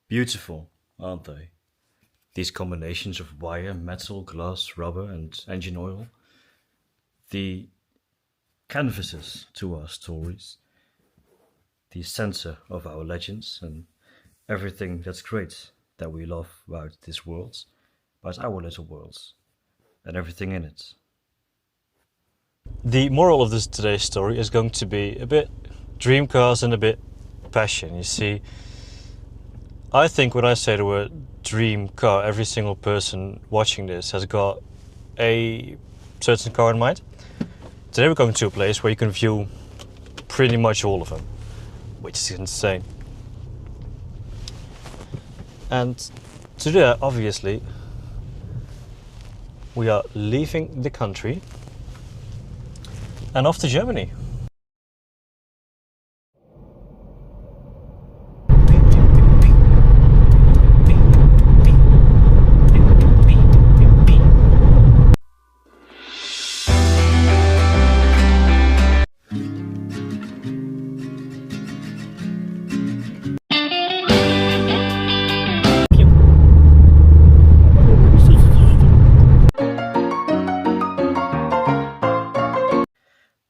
Beautiful, aren't they? These combinations of wire, metal, glass, rubber, and engine oil. The canvases to our stories, the center of our legends, and everything that's great that we love about this world, about our little worlds, and everything in it. The moral of this today's story is going to be a bit dream cars and a bit passion. You see, I think when I say the word dream car, every single person watching this has got a certain car in mind. Today we're going to a place where you can view pretty much all of them, which is insane. And to do that, obviously, we are leaving the country and off to Germany.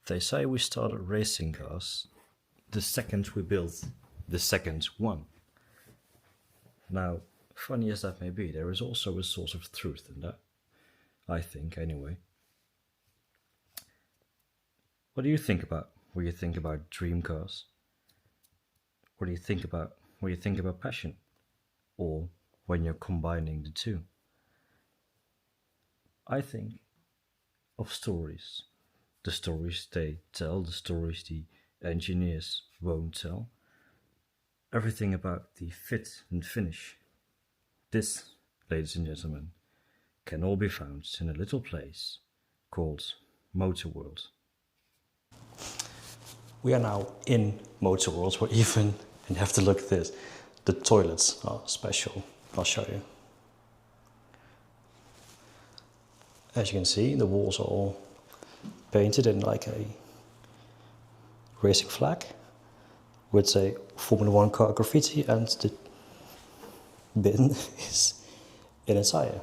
They say we started racing cars the second we built the second one. Now, funny as that may be, there is also a source of truth in that. I think, anyway. What do you think about when you think about dream cars? What do you think about when you think about passion? Or when you're combining the two? I think of stories. The stories they tell, the stories the engineers won't tell. Everything about the fit and finish. This, ladies and gentlemen, can all be found in a little place called Motorworld. We are now in Motorworld, where even, and you have to look at this, the toilets are special. I'll show you. As you can see, the walls are all painted in like a racing flag with a Formula 1 car graffiti, and the bin is in a tire.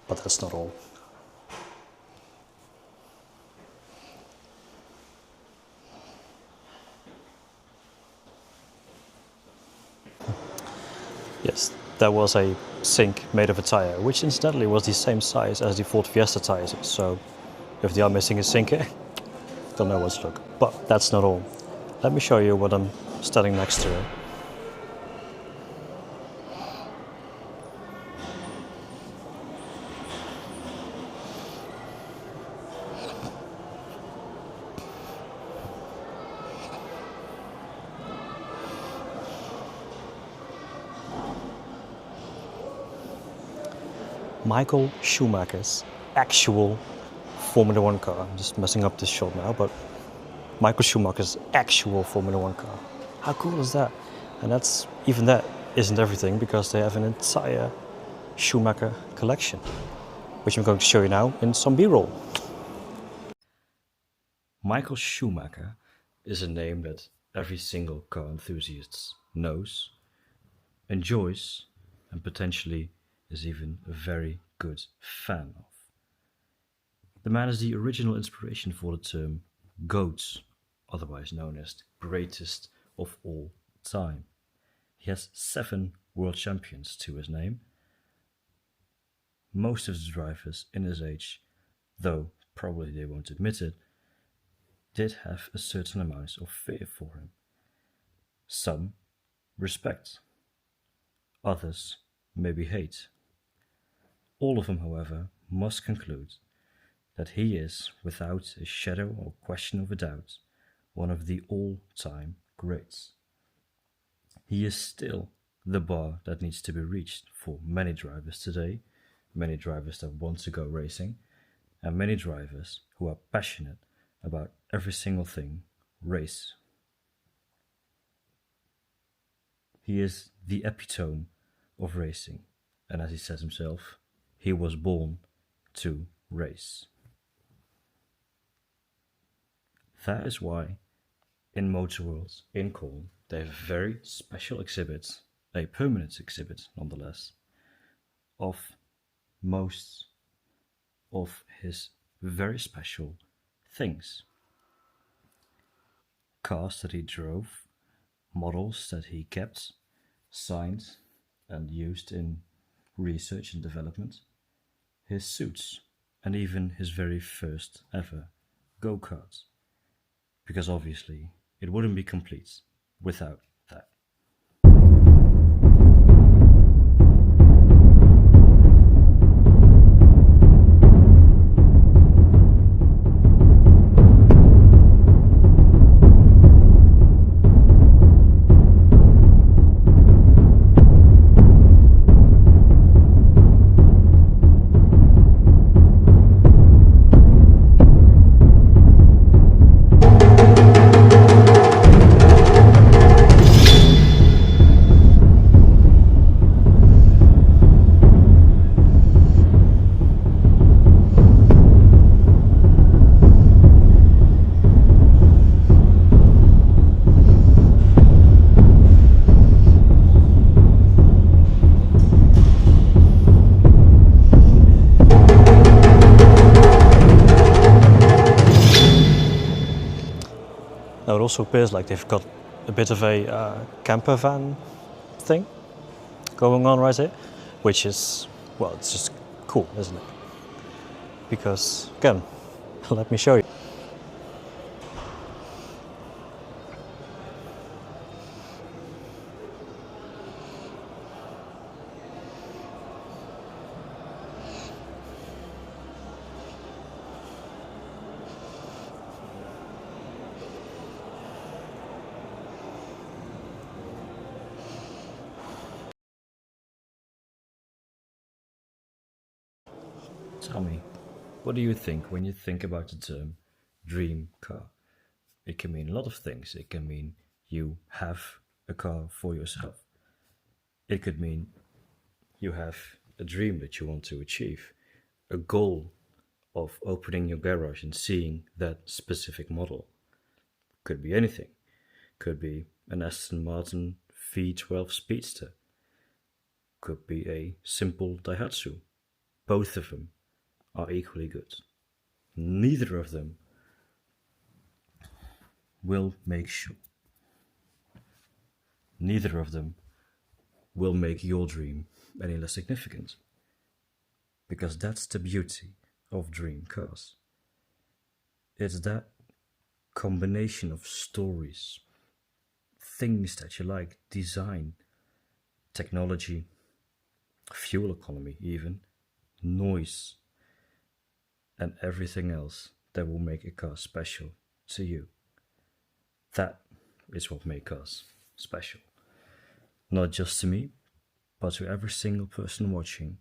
But that's not all. Yes, that was a sink made of a tire, which incidentally was the same size as the Ford Fiesta tires. So if they are missing a sink here, don't know what's look. But that's not all. Let me show you what I'm standing next to. Michael Schumacher's actual Formula 1 car. I'm just messing up this shot now, but Michael Schumacher's actual Formula 1 car. How cool is that? And that's, even that isn't everything, because they have an entire Schumacher collection, which I'm going to show you now in some B-roll. Michael Schumacher is a name that every single car enthusiast knows, enjoys, and potentially is even a very good fan of. The man is the original inspiration for the term GOAT, otherwise known as the greatest of all time. He has 7 world champions to his name. Most of the drivers in his age, though probably they won't admit it, did have a certain amount of fear for him. Some respect, others maybe hate. All of them, however, must conclude that he is, without a shadow or question of a doubt, one of the all-time greats. He is still the bar that needs to be reached for many drivers today, many drivers that want to go racing, and many drivers who are passionate about every single thing race. He is the epitome of racing, and as he says himself, he was born to race. That is why in Motorworld in Cologne, they have a very special exhibit, a permanent exhibit nonetheless, of most of his very special things. Cars that he drove, models that he kept, signed, and used in research and development, his suits, and even his very first ever go-kart. Because obviously, it wouldn't be complete without that. Now it also appears like they've got a bit of a camper van thing going on right here, which is, well, it's just cool, isn't it? Because, again, let me show you. Tell me, what do you think when you think about the term dream car? It can mean a lot of things. It can mean you have a car for yourself. It could mean you have a dream that you want to achieve, a goal of opening your garage and seeing that specific model. Could be anything. Could be an Aston Martin V12 Speedster. Could be a simple Daihatsu. Both of them are equally good. Neither of them will make neither of them will make your dream any less significant. Because that's the beauty of dream cars. It's that combination of stories, things that you like, design, technology, fuel economy even, noise, and everything else that will make a car special to you. That is what makes cars special. Not just to me, but to every single person watching,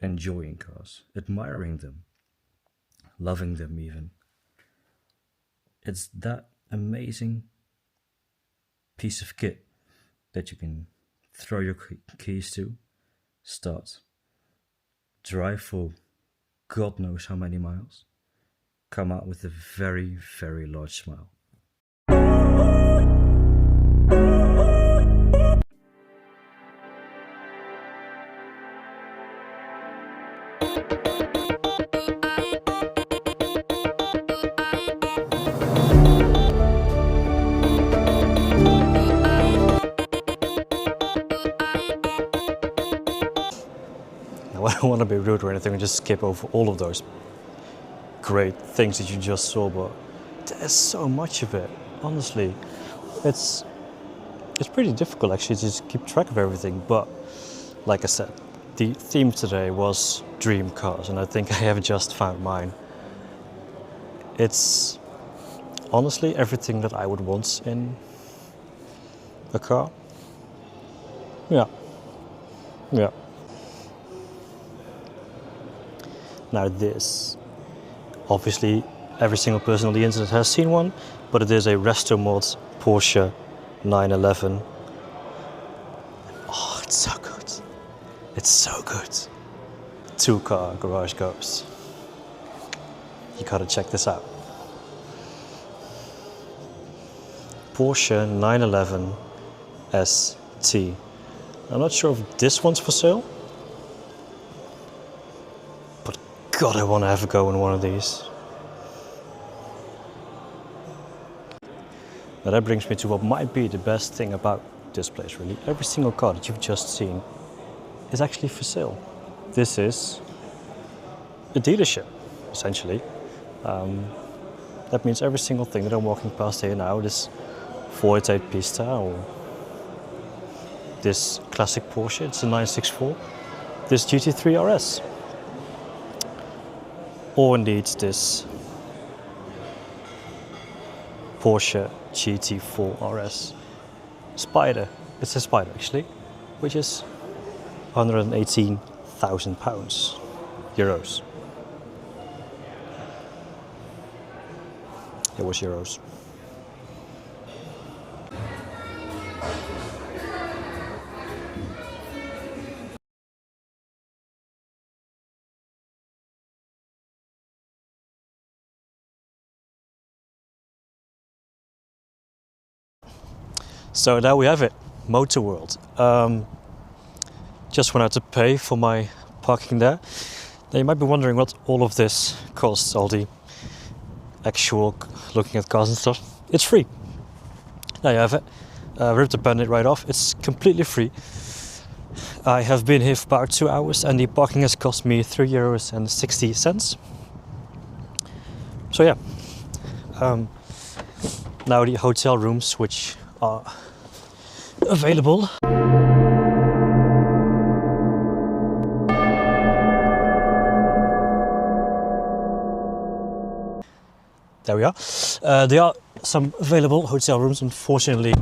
enjoying cars, admiring them, loving them even. It's that amazing piece of kit that you can throw your keys to, start, drive for God knows how many miles, come out with a very, very large smile. I don't want to be rude or anything and just skip over all of those great things that you just saw, but there's so much of it, honestly. It's pretty difficult actually to just keep track of everything, but like I said, the theme today was dream cars, and I think I have just found mine. It's honestly everything that I would want in a car. Yeah. Now this, obviously every single person on the internet has seen one, but it is a resto mod Porsche 911. Oh, it's so good. It's so good. 2-car garage ghost. You gotta check this out. Porsche 911 ST. I'm not sure if this one's for sale, but God, I want to have a go in one of these. Now that brings me to what might be the best thing about this place, really. Every single car that you've just seen is actually for sale. This is a dealership, essentially. That means every single thing that I'm walking past here now, this 488 Pista or this classic Porsche, it's a 964, this GT3 RS, or indeed this Porsche GT4 RS Spider. It's a Spider actually, which is 118,000 pounds, euros. It was euros. So there we have it, Motorworld. Just went out to pay for my parking there. Now you might be wondering what all of this costs, all the actual looking at cars and stuff. It's free. There you have it. Ripped the bandit right off. It's completely free. I have been here for about 2 hours and the parking has cost me €3.60. So yeah. Now the hotel rooms which are available. There we are. There are some available hotel rooms. Unfortunately,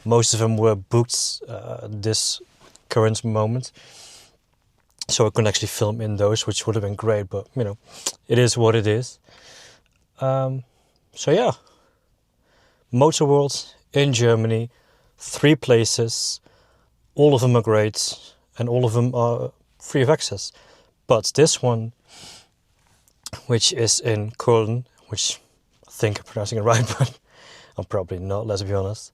most of them were booked this current moment. So I couldn't actually film in those, which would have been great, but you know, it is what it is. So yeah, Motorworld in Germany, 3 places, all of them are great, and all of them are free of access. But this one, which is in Köln, which I think I'm pronouncing it right, but I'm probably not, let's be honest,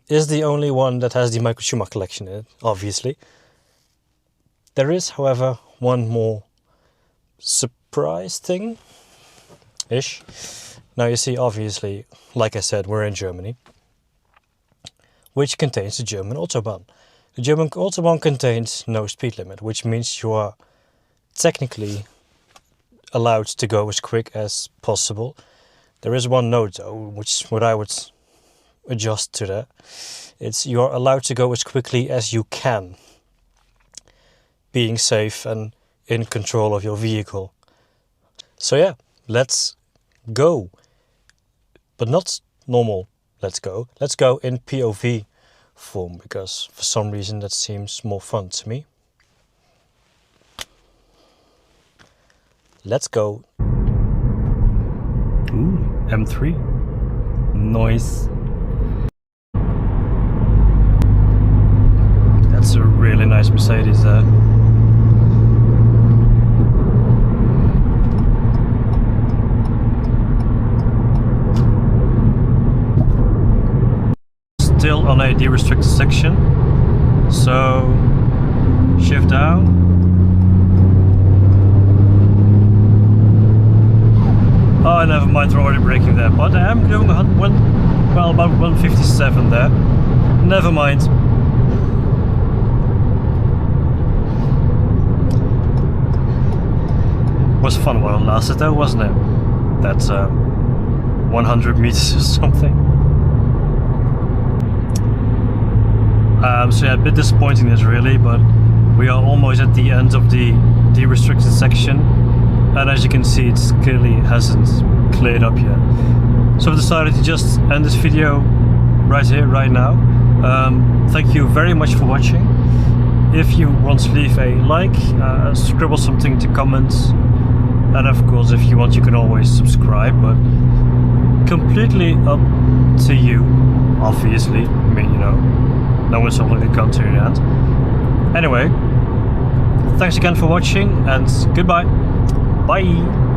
is the only one that has the Michael Schumacher collection in it, obviously. There is, however, one more surprise thing-ish. Now you see, obviously, like I said, we're in Germany, which contains the German Autobahn. The German Autobahn contains no speed limit, which means you are technically allowed to go as quick as possible. There is one note though, which what I would adjust to that. It's you are allowed to go as quickly as you can, being safe and in control of your vehicle. So yeah, let's go. But not normal let's go. Let's go in POV form, because for some reason that seems more fun to me. Let's go. Ooh, M3. Nice. That's a really nice Mercedes there. Still on a de-restricted section, so shift down. Oh, never mind, we're already braking there, but I am doing about 157 there. Never mind. Was fun while it lasted though, wasn't it? That's 100 meters or something. So yeah, a bit disappointing this really, but we are almost at the end of the de-restricted section, and as you can see, it clearly hasn't cleared up yet. So I've decided to just end this video right here, right now. Thank you very much for watching. If you want to leave a like, scribble something to comment, and of course if you want you can always subscribe, but completely up to you, obviously. I mean, you know, no one's holding a gun to your hand. Anyway, thanks again for watching and goodbye. Bye.